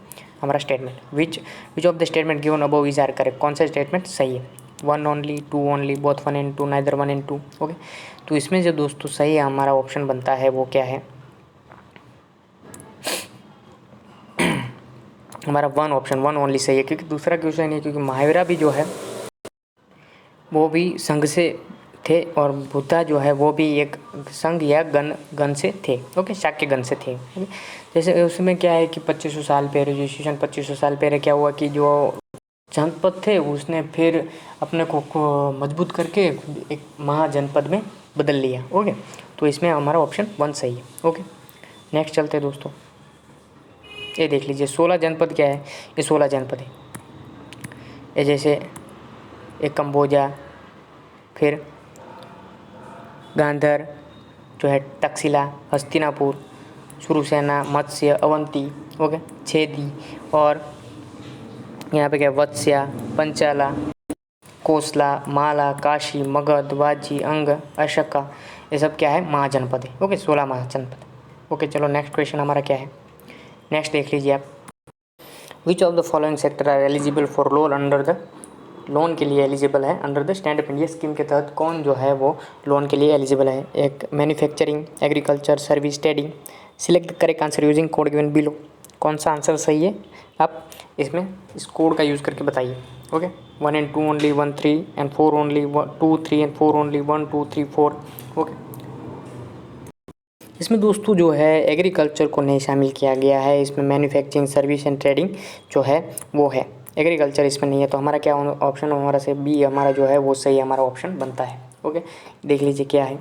Speaker 1: हमारा statement which of the statement given above is are correct, कौन सा स्टेटमेंट सही है? 1 only, 2 only, both 1 and 2, neither 1 and 2। Okay, तो इसमें जो दोस्तों सही हमारा ऑप्शन बनता है वो क्या है? हमारा 1 ऑप्शन 1 ओनली सही है, क्योंकि दूसरा क्वेश्चन नहीं है, क्योंकि महावीरा भी जो है वो भी संघ से थे और बुद्धा जो है वो भी एक संघ या गण से थे। ओके, शाक्य गण से थे। ओके, जैसे उसमें क्या है कि 2500 साल पहले, रजिस्ट्रेशन 2500 साल पहले क्या हुआ कि जो जनपद थे उसने फिर अपने को मजबूत करके एक महाजनपद में बदल लिया। ओके, तो इसमें हमारा ऑप्शन 1 सही है। ओके, नेक्स्ट चलते हैं दोस्तों। ये देख लीजिए 16 जनपद क्या है? ये 16 जनपद है। ये जैसे एक कंबोजा, फिर गांधार जो है, तक्षशिला, हस्तिनापुर, सुरसेना, मत्स्य, अवंती, ओके, छेदी, और यहाँ पे क्या वत्स्या, पंचाला, कोसला, माला, काशी, मगध, वाजी, अंग, अशोका, ये सब क्या है? महाजनपद है। ओके, 16 महाजनपद। ओके, चलो नेक्स्ट क्वेश्चन हमारा क्या है? नेक्स्ट देख लीजिए आप। Which of the following sector are eligible for loan under the, loan के लिए एलिजिबल है under the stand up India scheme के तहत कौन जो है वो लोन के लिए एलिजिबल है? एक manufacturing, agriculture, service, trading. Select correct answer using code given below. कौन सा आंसर सही है? आप इसमें इस कोड का यूज़ करके बताइए। Okay, 1 and 2 only, 1 3 and 4 only, 2 3 and 4 only, 1 2 3 4। Okay, इसमें दोस्तों जो है एग्रीकल्चर को नहीं शामिल किया गया है। इसमें मैन्युफैक्चरिंग, सर्विस एंड ट्रेडिंग जो है वो है, एग्रीकल्चर इसमें नहीं है। तो हमारा क्या ऑप्शन हमारा से बी हमारा जो है वो सही हमारा ऑप्शन बनता है। ओके, देख लीजिए क्या है।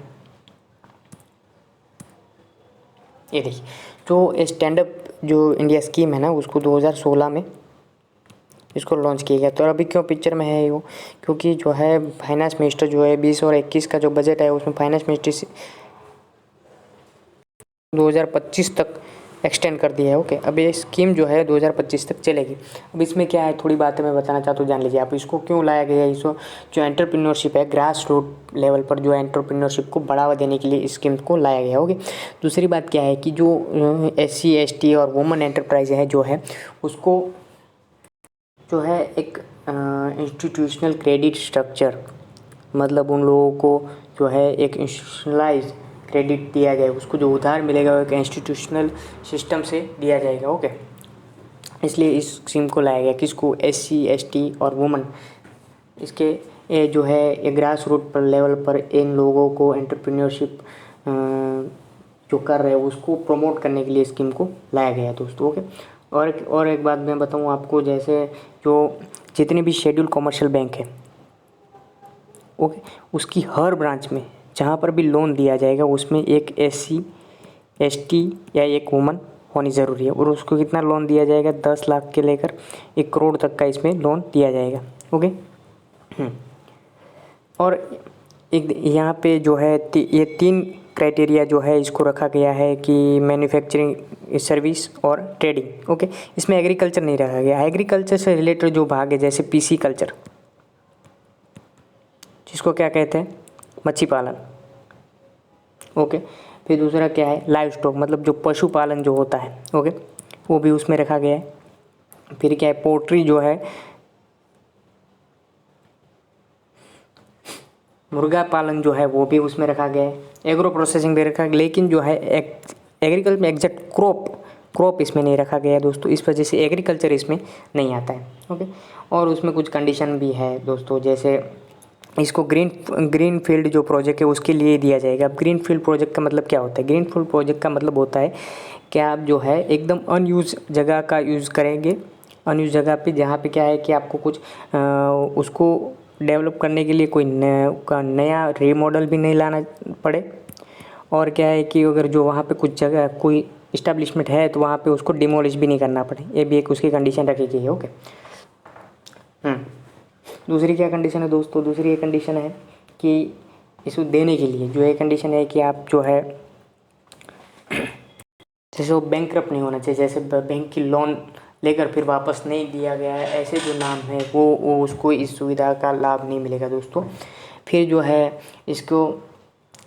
Speaker 1: ये देखिए, जो स्टैंड अप जो इंडिया स्कीम है ना, उसको 2016 में इसको लॉन्च किया गया। तो अभी क्यों पिक्चर में है वो? क्योंकि जो है फाइनेंस मिनिस्टर जो है 20 और 21 का जो बजट है उसमें फाइनेंस मिनिस्ट्री से 2025 तक एक्सटेंड कर दिया है। ओके, अब ये स्कीम जो है 2025 तक चलेगी। अब इसमें क्या है, थोड़ी बातें मैं बताना चाहता हूँ, जान लीजिए आप। इसको क्यों लाया गया है? इसको जो एंटरप्रेन्योरशिप है, ग्रास रूट लेवल पर जो एंटरप्रेन्योरशिप को बढ़ावा देने के लिए इस स्कीम को लाया गया। ओके, दूसरी बात क्या है कि जो SC ST और वुमेन एंटरप्राइज है जो है उसको जो है एक इंस्टीट्यूशनल क्रेडिट स्ट्रक्चर, मतलब उन लोगों को जो है एक इंस्टीट्यूशनलाइज क्रेडिट दिया जाए, उसको जो उधार मिलेगा वो एक इंस्टीट्यूशनल सिस्टम से दिया जाएगा। ओके, इसलिए इस स्कीम को लाया गया। किसको? SC ST और वुमेन। इसके ये जो है ये ग्रास रूट पर लेवल पर इन लोगों को एंटरप्रेन्योरशिप जो कर रहे हैं उसको प्रमोट करने के लिए स्कीम को लाया गया दोस्तों। ओके, और एक बात मैं बताऊं आपको, जैसे जो जितने भी शेड्यूल कॉमर्शियल बैंक है, ओके, उसकी हर ब्रांच में जहाँ पर भी लोन दिया जाएगा उसमें एक SC ST या एक वुमन होनी ज़रूरी है। और उसको कितना लोन दिया जाएगा? 10 लाख के लेकर 1 करोड़ तक का इसमें लोन दिया जाएगा। ओके, और एक यहाँ पे जो है ये 3 क्राइटेरिया जो है इसको रखा गया है कि मैन्युफैक्चरिंग, सर्विस और ट्रेडिंग। ओके, इसमें एग्रीकल्चर नहीं रखा गया। एग्रीकल्चर से रिलेटेड जो भाग है जैसे PC कल्चर, जिसको क्या कहते हैं? मच्छी पालन। ओके, फिर दूसरा क्या है? लाइव स्टॉक, मतलब जो पशुपालन जो होता है। ओके, वो भी उसमें रखा गया है। फिर क्या है? पोल्ट्री जो है, मुर्गा पालन जो है वो भी उसमें रखा गया है। एग्रो प्रोसेसिंग भी रखा गया, लेकिन जो है एग्रीकल्चर में एग्जैक्ट क्रॉप इसमें नहीं रखा गया है दोस्तों, इस वजह से एग्रीकल्चर इसमें नहीं आता है। ओके, और उसमें कुछ कंडीशन भी है दोस्तों, जैसे इसको ग्रीन फील्ड जो प्रोजेक्ट है उसके लिए दिया जाएगा। अब ग्रीन फील्ड प्रोजेक्ट का मतलब क्या होता है? ग्रीन फील्ड प्रोजेक्ट का मतलब होता है कि आप जो है एकदम अनयूज जगह का यूज़ करेंगे अनयूज जगह पे, जहाँ पे क्या है कि आपको कुछ उसको डेवलप करने के लिए कोई नया रीमॉडल भी नहीं लाना पड़े, और क्या है कि अगर जो वहाँ पे कुछ जगह कोई इस्टेब्लिशमेंट है तो वहाँ पे उसको डिमोलिश भी नहीं करना पड़े। ये भी एक उसकी कंडीशन रखी गई है। ओके। दूसरी क्या कंडीशन है दोस्तों? दूसरी ये कंडीशन है कि इसको देने के लिए जो ये कंडीशन है कि आप जो है जैसे वो बैंकरप्ट नहीं होना चाहिए, जैसे बैंक की लोन लेकर फिर वापस नहीं दिया गया है, ऐसे जो नाम है वो उसको इस सुविधा का लाभ नहीं मिलेगा दोस्तों। फिर जो है इसको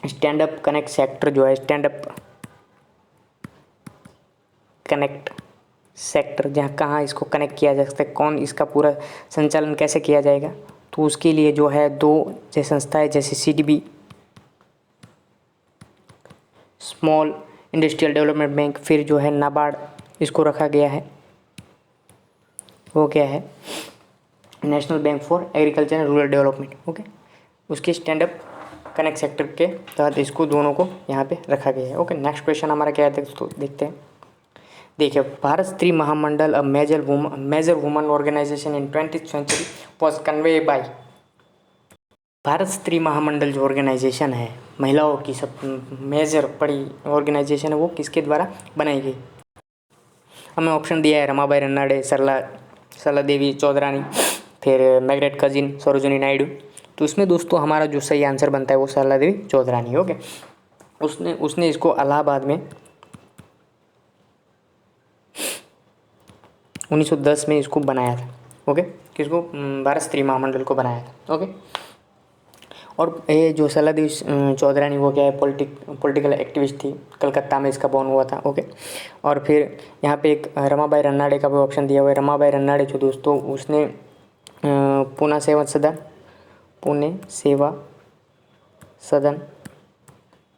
Speaker 1: स्टैंड अप कनेक्ट सेक्टर जो है, स्टैंड अप कनेक्ट सेक्टर, जहाँ कहाँ इसको कनेक्ट किया जा सकता है, कौन इसका पूरा संचालन कैसे किया जाएगा, तो उसके लिए जो है दो जैसे संस्थाएं जैसे CDB small industrial development bank, फिर जो है नाबार्ड, इसको रखा गया है। वो क्या है? National bank for agriculture and rural development. Okay. उसके स्टैंड अप कनेक्ट सेक्टर के तहत इसको दोनों को यहाँ पे रखा गया है। ओके। नेक्स्ट क्वेश्चन हमारा क्या है दोस्तों, देखते हैं। देखिए, Bharat Stri Mahamandal a major woman organisation in 20th century was convened by. Bharat Stri Mahamandal जो ऑर्गेनाइजेशन है, महिलाओं की सब मेजर बड़ी ऑर्गेनाइजेशन है, वो किसके द्वारा बनाई गई? हमें ऑप्शन दिया है रमाबाई रन्नाडे, सरला देवी चौधरानी, फिर मैग्रेट कजिन, सरोजिनी नायडू। तो इसमें दोस्तों हमारा जो सही आंसर बनता है वो सरला देवी चौधरानी। ओके। उसने इसको इलाहाबाद में 1910 में इसको बनाया था। ओके। किसको? भारत स्त्री महामंडल को बनाया था। ओके। और ये जो सरला देवी चौधरानी वो क्या है, पॉलिटिकल एक्टिविस्ट थी, कलकत्ता में इसका बॉर्न हुआ था। ओके। और फिर यहाँ पे एक रमाबाई रन्नाडे का भी ऑप्शन दिया हुआ है। रमाबाई रन्नाडे जो दोस्तों उसने पुणे सेवा सदन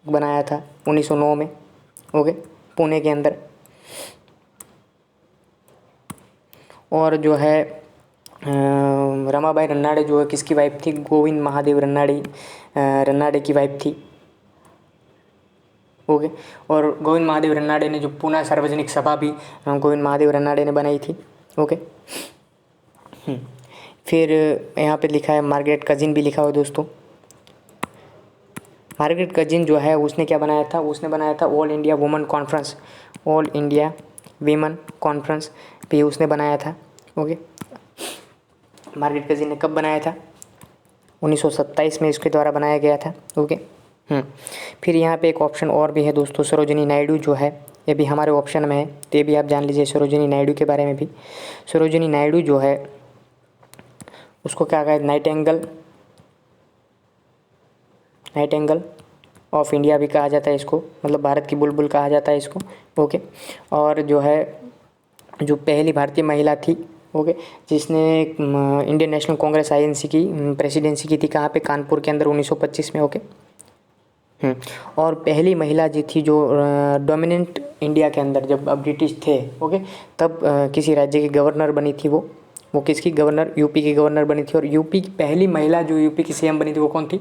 Speaker 1: बनाया था 1909 में। ओके। पुणे के अंदर। और जो है रमाबाई रन्नाडे जो है किसकी वाइफ थी? गोविंद महादेव रन्नाडे की वाइफ थी। ओके। और गोविंद महादेव रन्नाडे ने जो पुणे सार्वजनिक सभा भी गोविंद महादेव रन्नाडे ने बनाई थी। ओके। फिर यहाँ पे लिखा है मार्गरेट कजिन भी लिखा हुआ है दोस्तों। मार्गरेट कजिन जो है उसने क्या बनाया था? उसने बनाया था ऑल इंडिया वुमेन कॉन्फ्रेंस भी उसने बनाया था। ओके। मार्गरेट कजिन ने कब बनाया था? 1927 में इसके द्वारा बनाया गया था। ओके। फिर यहाँ पे एक ऑप्शन और भी है दोस्तों, सरोजिनी नायडू जो है, ये भी हमारे ऑप्शन में है, तो ये भी आप जान लीजिए सरोजिनी नायडू के बारे में भी। सरोजिनी नायडू जो है उसको क्या कहा? नाइटिंगेल ऑफ इंडिया भी कहा जाता है इसको, मतलब भारत की बुलबुल कहा जाता है इसको। ओके। और जो है जो पहली भारतीय महिला थी, ओके, जिसने इंडियन नेशनल कांग्रेस INC की प्रेसिडेंसी की थी, कहाँ पे? कानपुर के अंदर 1925 में। ओके। और पहली महिला जी थी जो डोमिनेंट इंडिया के अंदर जब ब्रिटिश थे, ओके, तब किसी राज्य की गवर्नर बनी थी। वो किसकी गवर्नर? यूपी की गवर्नर बनी थी। और यूपी की पहली महिला जो यूपी की CM बनी थी वो कौन थी?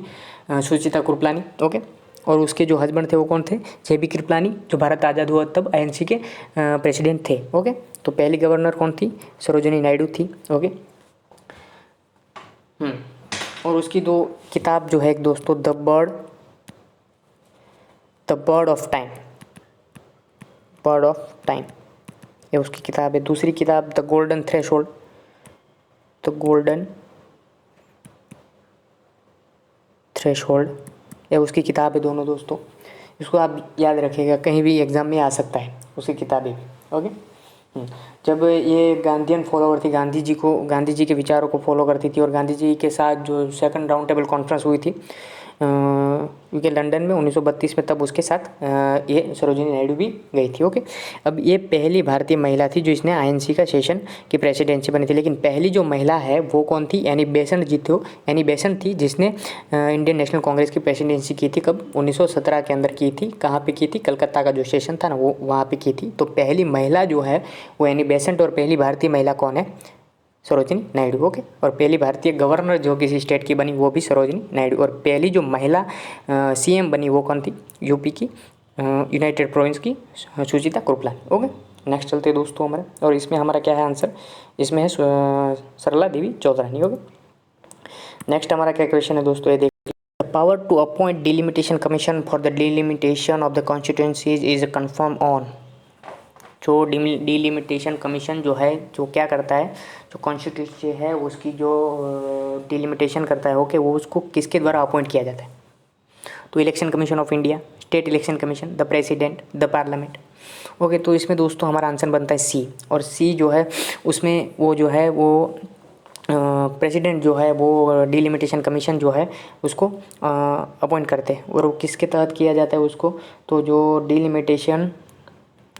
Speaker 1: सुचिता कृपलानी। ओके। और उसके जो हस्बैंड थे वो कौन थे? JB कृपलानी, जो भारत आज़ाद हुआ तब INC के प्रेसिडेंट थे। ओके। तो पहली गवर्नर कौन थी? सरोजिनी नायडू थी। ओके। और उसकी दो किताब जो है एक दोस्तों, द बर्ड ऑफ टाइम, ये उसकी किताब है। दूसरी किताब द गोल्डन थ्रेशोल्ड, ये उसकी किताब है दोनों दोस्तों। इसको आप याद रखिएगा, कहीं भी एग्जाम में आ सकता है उसकी किताबें भी। ओके। जब ये गांधीयन फॉलोवर थी, गांधी जी के विचारों को फॉलो करती थी, और गांधी जी के साथ जो सेकंड राउंड टेबल कॉन्फ्रेंस हुई थी यूके लंदन में 1932 में, तब उसके साथ ये सरोजिनी नायडू भी गई थी। ओके। अब ये पहली भारतीय महिला थी जो इसने INC का सेशन की प्रेसिडेंसी बनी थी। लेकिन पहली जो महिला है वो कौन थी? एनी बेसेंट थी, जिसने इंडियन नेशनल कांग्रेस की प्रेसिडेंसी की थी। कब? 1917 के अंदर की थी। कहाँ पे की थी? कलकत्ता का जो सेशन था ना, वो वहाँ पे की थी। तो पहली महिला जो है वो एनी बेसेंट, और पहली भारतीय महिला कौन है? सरोजिनी नायडू। ओके। और पहली भारतीय गवर्नर जो किसी स्टेट की बनी वो भी सरोजिनी नायडू। और पहली जो महिला CM बनी वो कौन थी? यूपी की यूनाइटेड प्रोविंस की सुचिता कृपलानी। ओके। नेक्स्ट चलते हैं दोस्तों हमारे, और इसमें हमारा क्या है आंसर, इसमें है सरला देवी चौधरानी। ओके, नेक्स्ट हमारा क्या क्वेश्चन है दोस्तों, ये देखिए, power to appoint delimitation commission for the delimitation of the constituencies is confirm on. जो डिलिमिटेशन कमीशन जो है, जो क्या करता है, जो कॉन्स्टिट्यूंसी है उसकी जो डिलिमिटेशन करता है, ओके, वो उसको किसके द्वारा अपॉइंट किया जाता है। तो election commission of India, state election commission, the president, the parliament. Okay, तो इसमें दोस्तों हमारा आंसर बनता है सी, और सी जो है उसमें वो जो है वो प्रेसिडेंट जो है वो डिलिमिटेशन कमीशन जो है उसको अपॉइंट करते हैं, और वो किसके तहत किया जाता है उसको, तो जो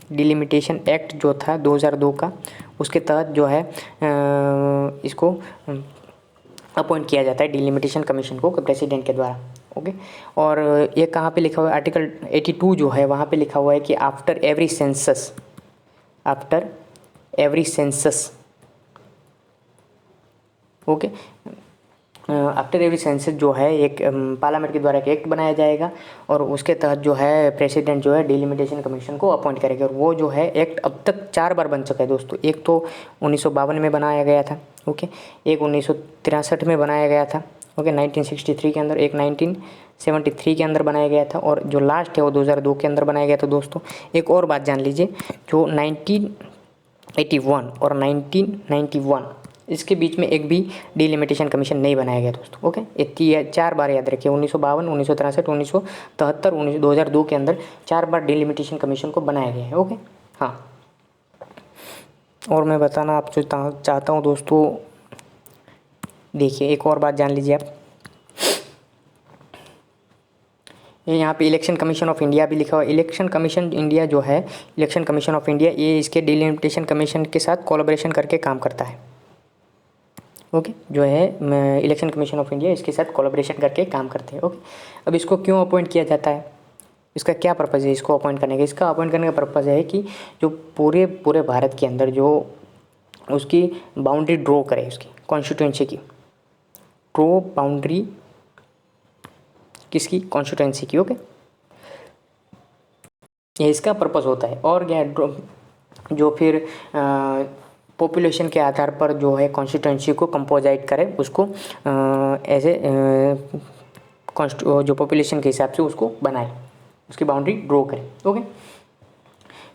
Speaker 1: डिलिमिटेशन एक्ट जो था 2002 का, उसके तहत जो है इसको अपॉइंट किया जाता है डिलिमिटेशन कमीशन को प्रेसिडेंट के द्वारा। ओके, और ये कहाँ पे लिखा हुआ है, आर्टिकल 82 जो है वहाँ पे लिखा हुआ है कि after every census, okay, after every census जो है एक पार्लियामेंट के द्वारा एक एक्ट बनाया जाएगा, और उसके तहत जो है प्रेसिडेंट जो है डिलिमिटेशन कमीशन को अपॉइंट करेगा। और वो जो है एक्ट अब तक 4 बार बन चुका है दोस्तों। एक तो 1952 में बनाया गया था, ओके, एक 1963 में बनाया गया था, ओके, 1963 के अंदर, एक 1973 के अंदर बनाया गया था, और जो लास्ट है वो 2002 के अंदर बनाया गया था दोस्तों। एक और बात जान लीजिए, जो 1981 और 1991 इसके बीच में एक भी डिलिमिटेशन कमीशन नहीं बनाया गया दोस्तों। ओके, ये 4 बार याद रखिए, 1952, 1963, 1973, 2002 के अंदर 4 बार डिलिमिटेशन कमीशन को बनाया गया है। ओके, हाँ, और मैं बताना आप जो चाहता हूँ दोस्तों, देखिए एक और बात जान लीजिए आप, ये यहाँ पे इलेक्शन कमीशन ऑफ इंडिया भी लिखा हुआ है। इलेक्शन कमीशन इंडिया जो है, इलेक्शन कमीशन ऑफ इंडिया, ये इसके डिलिमिटेशन कमीशन के साथ कोलैबोरेशन करके काम करता है। ओके, जो है इलेक्शन कमीशन ऑफ इंडिया इसके साथ कोलैबोरेशन करके काम करते हैं। ओके, अब इसको क्यों अपॉइंट किया जाता है, इसका क्या पर्पज़ है इसको अपॉइंट करने का। इसका अपॉइंट करने का पर्पज़ है कि जो पूरे भारत के अंदर जो उसकी बाउंड्री ड्रॉ करे, उसकी कॉन्स्टिट्यूंसी की ड्रॉ बाउंड्री, किसकी, कॉन्स्टिट्यूंसी की। ओके, ये इसका पर्पज़ होता है। और क्या, जो फिर पॉपुलेशन के आधार पर जो है कॉन्स्टिट्यूंसी को कंपोजाइट करे, उसको ऐसे जो पॉपुलेशन के हिसाब से उसको बनाए, उसकी बाउंड्री ड्रॉ करे। ओके,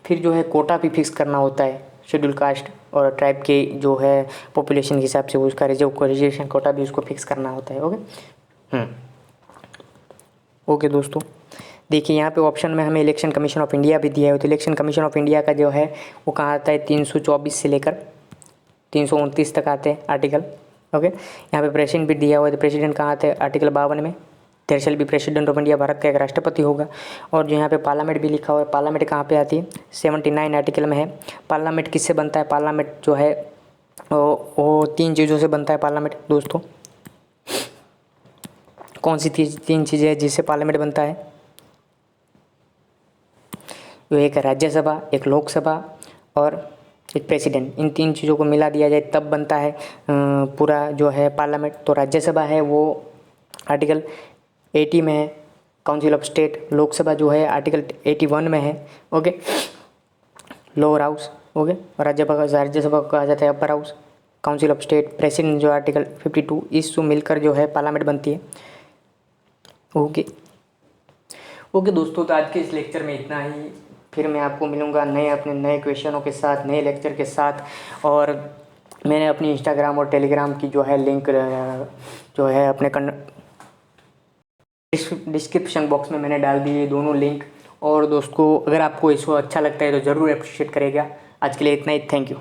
Speaker 1: फिर जो है कोटा भी फिक्स करना होता है, शेड्यूल कास्ट और ट्राइब के जो है पॉपुलेशन के हिसाब से उसका रिजर्वेशन कोटा भी उसको फिक्स करना होता है। ओके, ओके दोस्तों, देखिए यहाँ पे ऑप्शन में हमें इलेक्शन कमीशन ऑफ इंडिया भी दिया है। तो इलेक्शन कमीशन ऑफ इंडिया का जो है वो कहाँ आता है, 324 से लेकर 329 तक आते हैं आर्टिकल। ओके, यहाँ पे प्रेसिडेंट भी दिया हुआ है। तो प्रेसिडेंट कहाँ आते हैं, आर्टिकल 52 में, there shall be president of India, Bharat का एक राष्ट्रपति होगा। और जो यहाँ पे पार्लियामेंट भी लिखा हुआ है, पार्लियामेंट कहाँ पे आती है, 79 आर्टिकल में है। पार्लियामेंट किससे बनता है, पार्लियामेंट जो है वो 3 चीज़ों से बनता है पार्लियामेंट दोस्तों। कौन सी 3 चीज़ें हैं जिससे पार्लियामेंट बनता है, वो एक राज्यसभा, एक लोकसभा और एक प्रेसिडेंट। इन 3 चीज़ों को मिला दिया जाए तब बनता है पूरा जो है पार्लियामेंट। तो राज्यसभा है वो आर्टिकल 80 में है, काउंसिल ऑफ स्टेट। लोकसभा जो है आर्टिकल 81 में है। Okay, lower house. Okay, Rajya Sabha को कहा जाता है upper house. Council of state, president जो आर्टिकल 52, इससे मिलकर जो है पार्लियामेंट बनती है। ओके दोस्तों, तो आज के इस लेक्चर में इतना ही। फिर मैं आपको मिलूँगा अपने नए क्वेश्चनों के साथ, नए लेक्चर के साथ। और मैंने अपनी इंस्टाग्राम और टेलीग्राम की जो है लिंक जो है अपने डिस्क्रिप्शन बॉक्स में मैंने डाल दी है दोनों लिंक। और दोस्तों, अगर आपको इसको अच्छा लगता है तो ज़रूर अप्रिशिएट करेगा। आज के लिए इतना ही, थैंक यू।